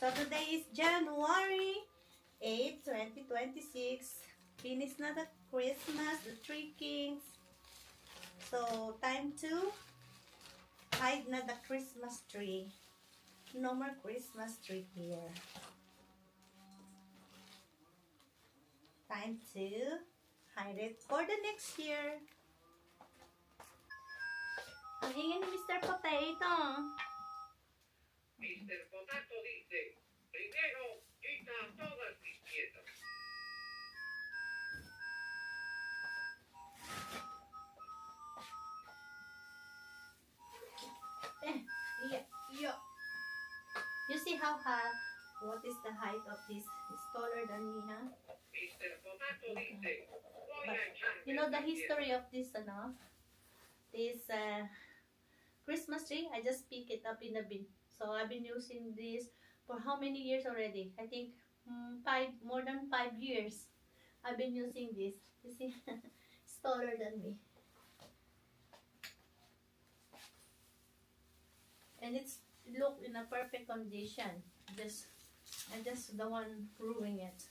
So today is January 8, 2026. Finish na the Christmas, the Three Kings. So time to hide na the Christmas tree. No more Christmas tree here. Time to hide it for the next year. Ang ingay ni Mr. Potato. Mr. Potato dice, primero quita todas mis piezas. Yeah. You see how high, what is the height of this? It's taller than me, huh? Mr. Potato dice, voy a echarme You know the esta history piedra. of this, this Christmas tree? I just pick it up in the bin. So I've been using this for how many years already? I think more than 5 years. I've been using this. You see, it's taller than me. And it's look in a perfect condition. I'm just the one ruining it.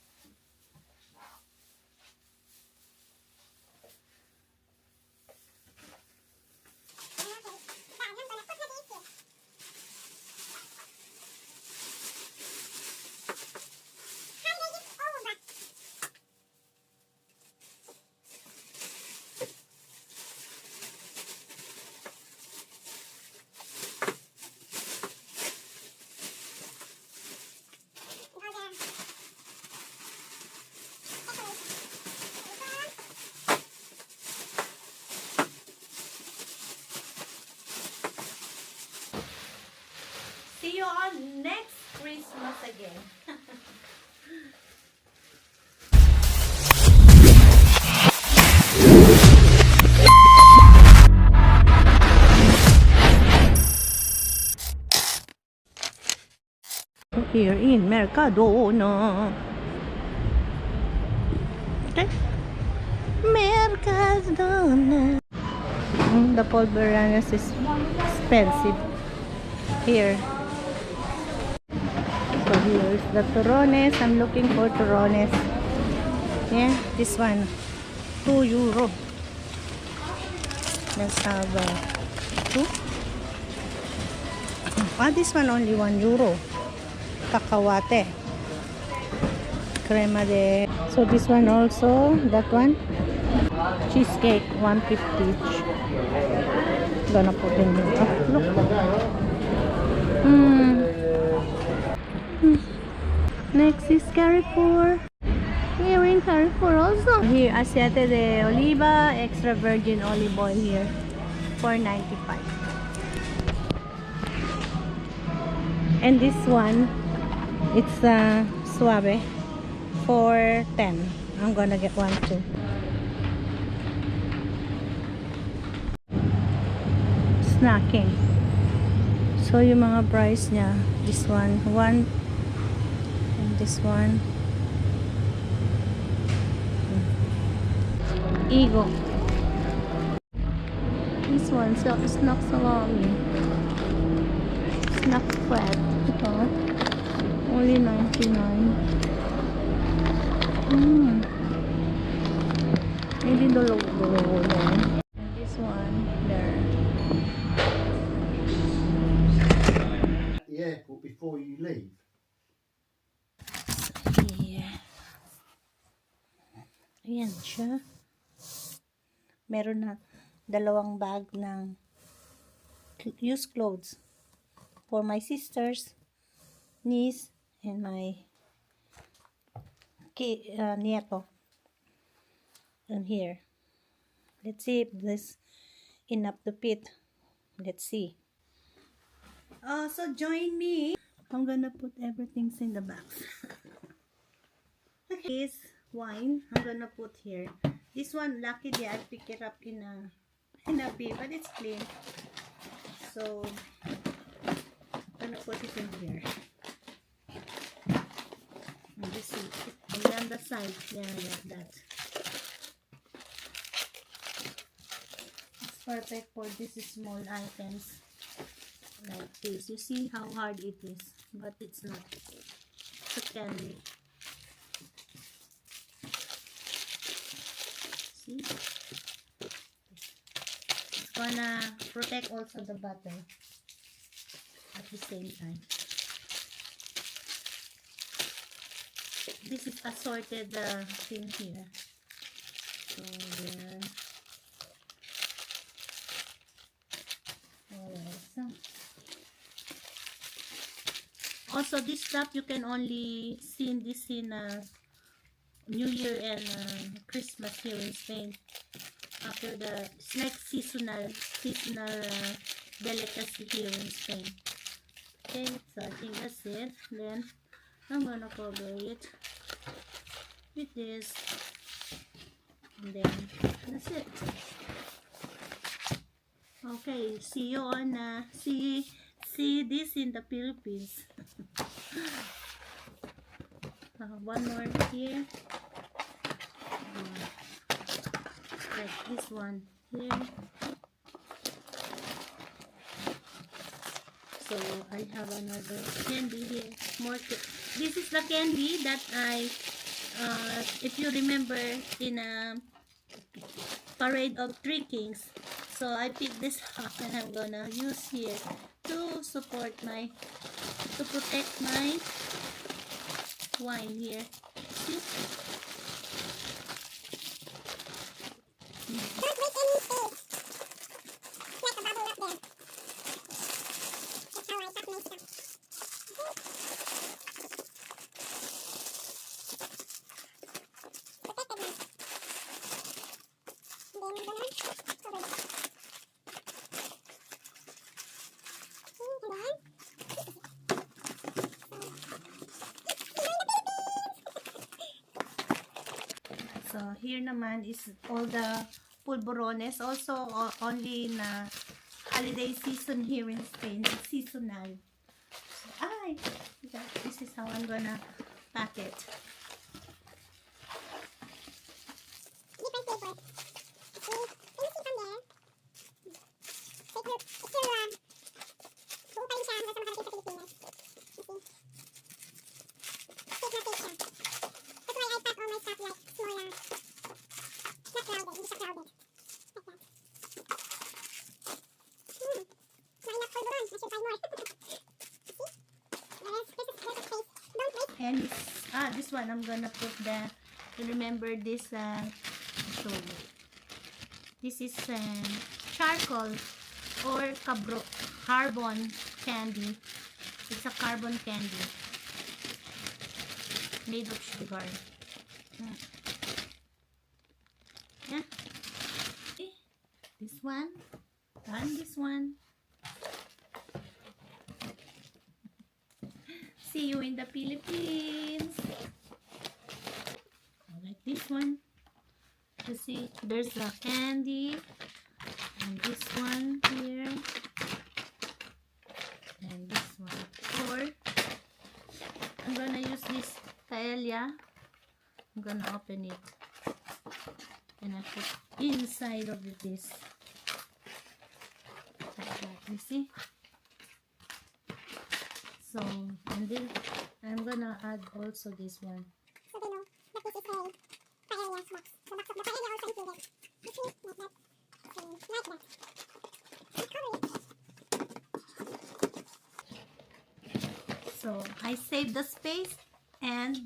See you on next Christmas again. Here in Mercadona. Okay. Mercadona. The pulveranas is expensive here. So here's the turones. I'm looking for turones. Yeah, this one, €2. Let's have two. This one only €1. Cacahuate. Crema de. So this one also, that one. Cheesecake, 150 each. Gonna put in here. Oh, look. Next is Carrefour. Here in Carrefour also. Here, aceite de oliva, extra virgin olive oil here. $4.95. And this one, it's suave. $4.10. I'm gonna get one too. Snacking. So yung mga price niya, this one, and this one. Ego. This one, so snack salami. Snack spread. Ito. Only $99. Hindi dulog-dulog lang. And this one, there. The airport before you leave. Yeah. Ayan siya. Meron na dalawang bag ng used clothes for my sisters, niece, and my nieto. And here, let's see if this enough to fit. Let's see. So join me. I'm gonna put everything in the box. This wine I'm gonna put here. This one, luckily I pick it up in a bin, but it's clean. So I'm gonna put it in here. And this is on the side, yeah, like that. It's perfect for these small items. like this. You see how hard it is, but it's not. It's a candy. See? It's gonna protect also the butter at the same time. This is assorted thing here. So there. Alright. Also, this stuff you can only see this in New Year and Christmas here in Spain. After it's like seasonal delicacy here in Spain. Okay, so I think that's it. Then I'm gonna cover it with this, and then that's it. Okay, see you on see this in the Philippines. One more here, like this one here. So I have another candy here. More. This is the candy that I, if you remember, in a parade of Three Kings. So I picked this up and I'm gonna use here to support to protect my wine here. See? So here naman is all the pulborones. Also only in holiday season here in Spain. It's seasonal. So, this is how I'm gonna pack it. And this one I'm gonna put remember this show you. This is charcoal or carbon candy. It's a carbon candy made of sugar. Yeah. Okay. This one and this one. See you in the Philippines. Like this one. You see, there's a candy. And this one here. And this one. Or, I'm gonna use this paella. I'm gonna open it. And I put inside of this. Like that. You see? So, and then I'm gonna add also this one. So they know that this is a paella box. The box of the paella also included. You see, like that. So, like that. And cover it. So, I save the space and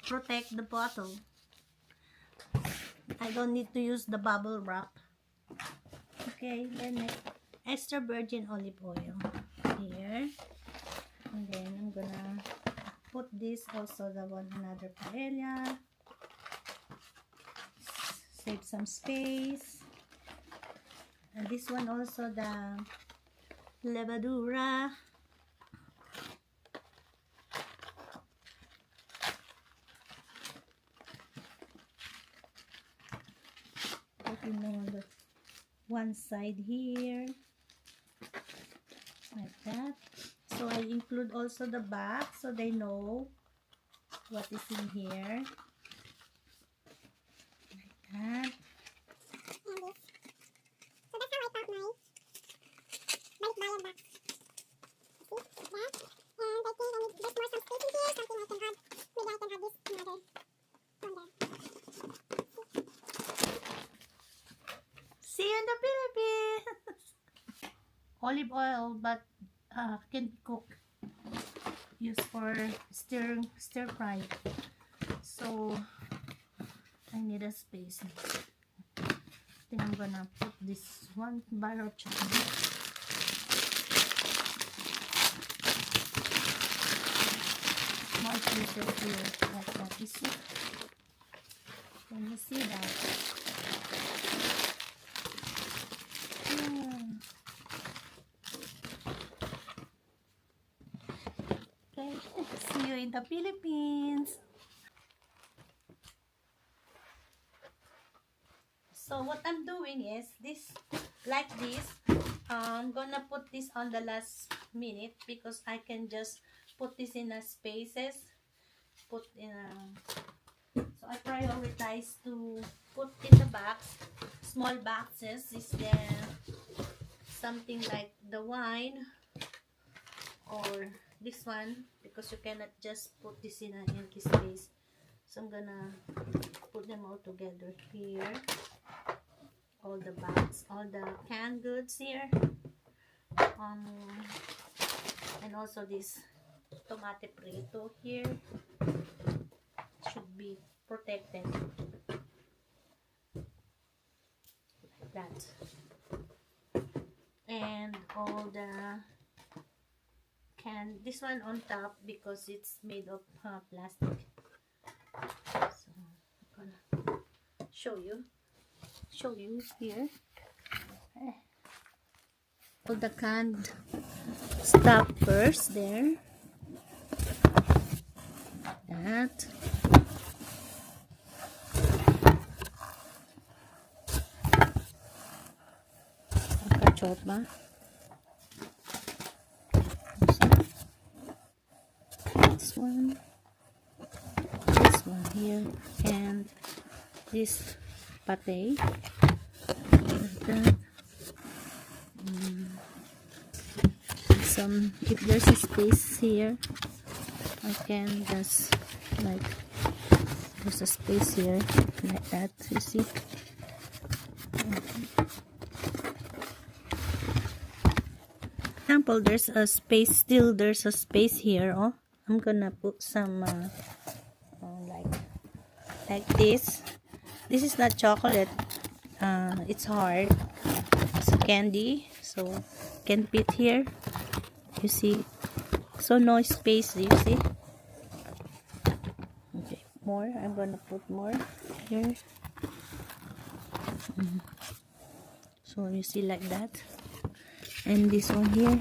protect the bottle. I don't need to use the bubble wrap. Okay, then extra virgin olive oil here. And then I'm gonna put this also another paella. Save some space. And this one also the levadura. Putting on the one side here. Like that. So I include also the back so they know what is in here. Like that. And this. So that's how I pack my Balikbayan box. See you in the Philippines. Olive oil, but can be cooked. Used for stir fry. So I need a space. I think I'm gonna put this one bar of chocolate. Small pieces here, like that. You see? Can you see that? Okay, see you in the Philippines. So what I'm doing is this, like this. I'm gonna put this on the last minute because I can just put this in a spaces. Put in a, so I prioritize to put in the box, small boxes. Is there something like the wine or this one, because you cannot just put this in an empty space. So I'm gonna put them all together here. All the bags, all the canned goods here, and also this tomate prito here should be protected like that, and all the this one on top because it's made of plastic. So I'm gonna show you here all the canned stuff first there. That. Kachopa. This one here, and this pate. Some, if there's a space here, I can just like, there's a space here like that, you see. Example, there's a space, still there's a space here. Oh, I'm gonna put some like this. This is not chocolate, it's hard, it's a candy, so can fit here, you see. So no space, you see. Okay, more, I'm gonna put more here. So you see, like that. And this one here,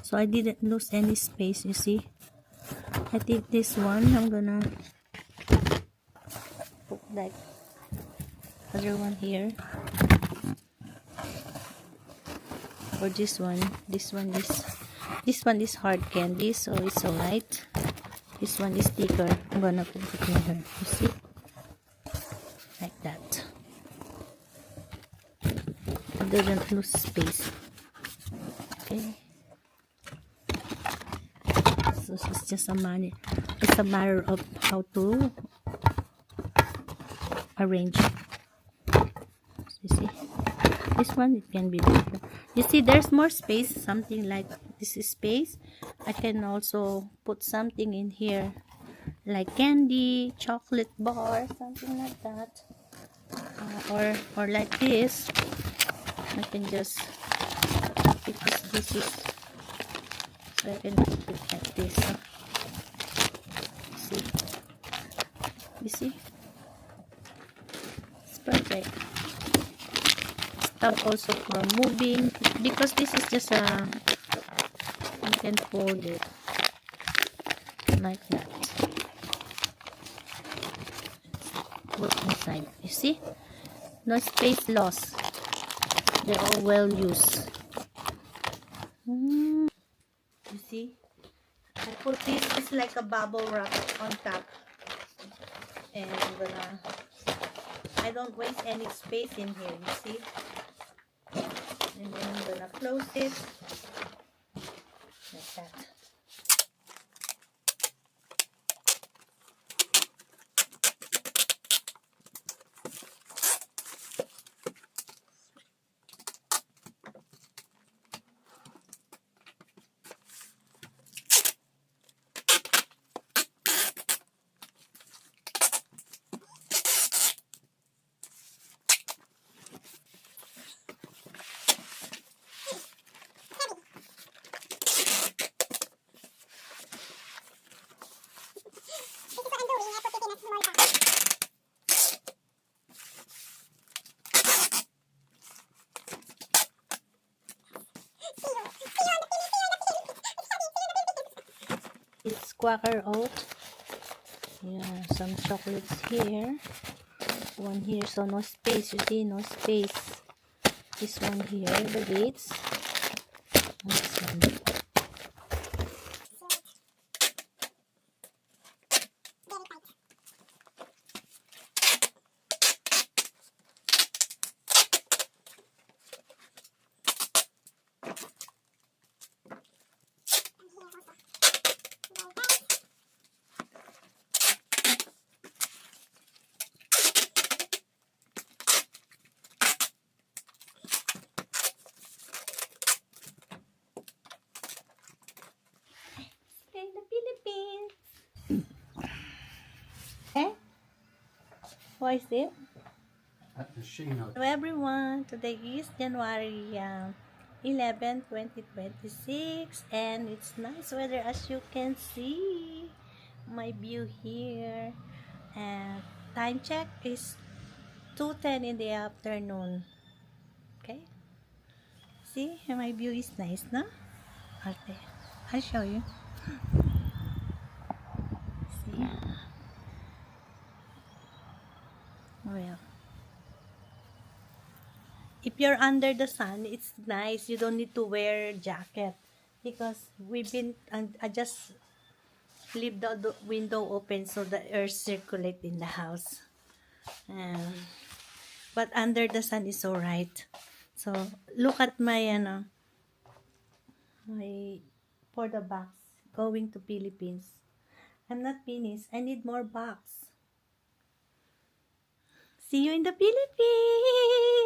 so I didn't lose any space, you see. I think this one I'm gonna put like other one here, or this one is hard candy, so it's alright. This one is thicker, I'm gonna put it together, you see, like that. I didn't lose space. Okay, so it's just it's a matter of how to arrange. You see, this one, it can be bigger. You see, there's more space, something like this is space. I can also put something in here like candy, chocolate bar, something like that, or like this. I can just, because this is, so I can keep it like this. See, you see, it's perfect. Stop also for moving, because this is just a, you can fold it like that, put inside, you see, no space loss, they're all well used. You see, I put this, it's like a bubble wrap on top, and I don't waste any space in here, you see. And then I'm gonna close it like It's Quaker Oat. Yeah, some chocolates here. One here, so no space. You see, no space. This one here, the dates. And this one. In the Philippines. Eh? Why is it? At the Shino. Hello everyone, today is January 11, 2026 and it's nice weather as you can see. My view here and time check is 2:10 in the afternoon. Okay, see my view is nice, no? Okay, I'll show you. See, well, if you're under the sun, it's nice. You don't need to wear jacket because I just leave the window open so the air circulate in the house. But under the sun is alright. So look at my my for the box going to Philippines. I'm not finished. I need more box. See you in the Philippines.